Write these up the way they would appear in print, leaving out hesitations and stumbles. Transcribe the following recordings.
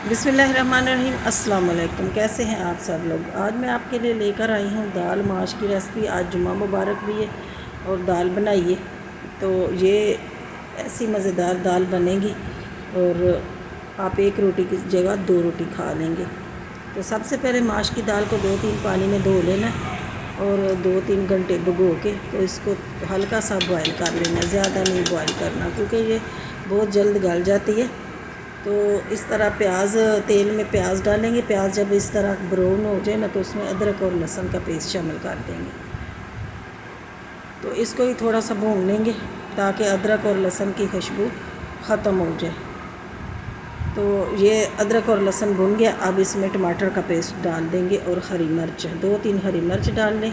बिस्मिल्लाहिर्रहमानिर्रहीम। अस्सलाम वालेकुम। कैसे हैं आप सब लोग। आज मैं आपके लिए लेकर आई हूँ दाल माश की रेसिपी। आज जुम्मा मुबारक भी है और दाल बनाइए तो ये ऐसी मज़ेदार दाल बनेगी और आप एक रोटी की जगह 2 रोटी खा लेंगे। तो सबसे पहले माश की दाल को 2-3 पानी में धो लेना और 2-3 घंटे भिगो के तो इसको हल्का सा बॉयल कर लेना, ज़्यादा नहीं बॉयल करना क्योंकि ये बहुत जल्द गल जाती है। तो इस तरह तेल में प्याज डालेंगे। प्याज जब इस तरह ब्राउन हो जाए ना तो उसमें अदरक और लहसुन का पेस्ट शामिल कर देंगे। तो इसको ही थोड़ा सा भून लेंगे ताकि अदरक और लहसुन की खुशबू ख़त्म हो जाए। तो ये अदरक और लहसुन भून गया। अब इसमें टमाटर का पेस्ट डाल देंगे और हरी मिर्च 2-3 हरी मिर्च डाल लें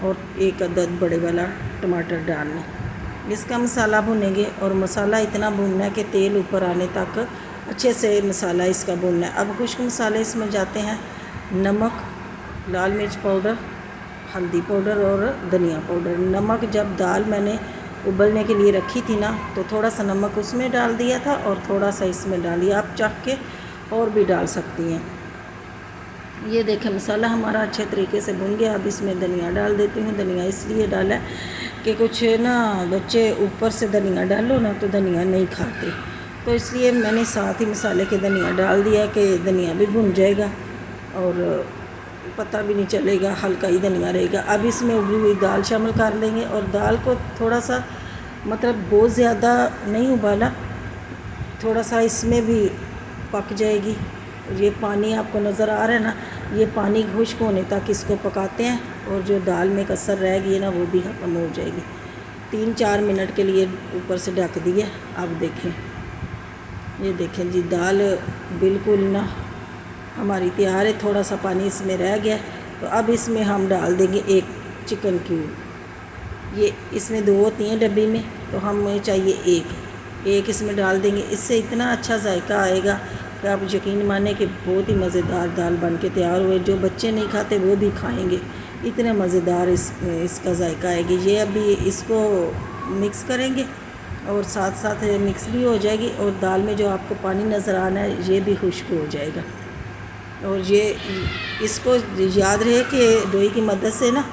और एक अदद बड़े वाला टमाटर डाल लें। इसका मसाला भुनेंगे और मसाला इतना भूनना है कि तेल ऊपर आने तक अच्छे से मसाला इसका भूनना है। अब खुश्क मसाले इसमें जाते हैं नमक, लाल मिर्च पाउडर, हल्दी पाउडर और धनिया पाउडर। नमक जब दाल मैंने उबलने के लिए रखी थी ना तो थोड़ा सा नमक उसमें डाल दिया था और थोड़ा सा इसमें डालिए। आप चाह के और भी डाल सकती हैं। ये देखें मसाला हमारा अच्छे तरीके से भुन गया। अब इसमें धनिया डाल देती हूँ। धनिया इसलिए डाला कि कुछ ना बच्चे ऊपर से धनिया डालो ना तो धनिया नहीं खाते, तो इसलिए मैंने साथ ही मसाले के धनिया डाल दिया कि धनिया भी भुन जाएगा और पता भी नहीं चलेगा, हल्का ही धनिया रहेगा। अब इसमें उबली हुई दाल शामिल कर लेंगे और दाल को थोड़ा सा मतलब बहुत ज़्यादा नहीं उबाला, थोड़ा सा इसमें भी पक जाएगी। ये पानी आपको नज़र आ रहा है ना, ये पानी खुश्क होने तक इसको पकाते हैं और जो दाल में कसर रह गई है ना वो भी ख़त्म हो जाएगी। 3-4 मिनट के लिए ऊपर से ढक दिए। अब देखें, ये देखें जी दाल बिल्कुल ना हमारी तैयार है। थोड़ा सा पानी इसमें रह गया तो अब इसमें हम डाल देंगे 1 चिकन क्यूब। ये इसमें 2 होती हैं डब्बी में तो हमें चाहिए एक इसमें डाल देंगे। इससे इतना अच्छा जायका आएगा कि आप यकीन माने कि बहुत ही मज़ेदार दाल बन के तैयार हुए। जो बच्चे नहीं खाते वो भी खाएंगे, इतने मज़ेदार इसका जायका आएगी। ये अभी इसको मिक्स करेंगे और साथ साथ मिक्स भी हो जाएगी और दाल में जो आपको पानी नज़र आना है ये भी खुश्क हो जाएगा। और ये इसको याद रहे कि लोई की मदद से ना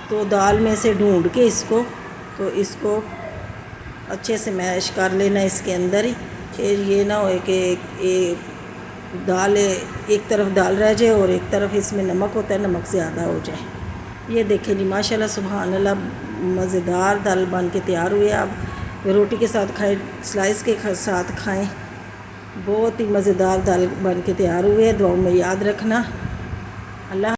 तो दाल में से ढूंढ के इसको अच्छे से मैश कर लेना इसके अंदर ही। फिर ये ना हो कि दाल एक तरफ दाल रह जाए और एक तरफ इसमें नमक होता है, नमक ज़्यादा हो जाए। ये देखें जी माशाल्लाह सुभान अल्लाह, मज़ेदार दाल बन के तैयार हुई है। आप रोटी के साथ खाएं, स्लाइस के साथ खाएं, बहुत ही मज़ेदार दाल बन के तैयार हुए है। दुआओं में याद रखना। अल्लाह।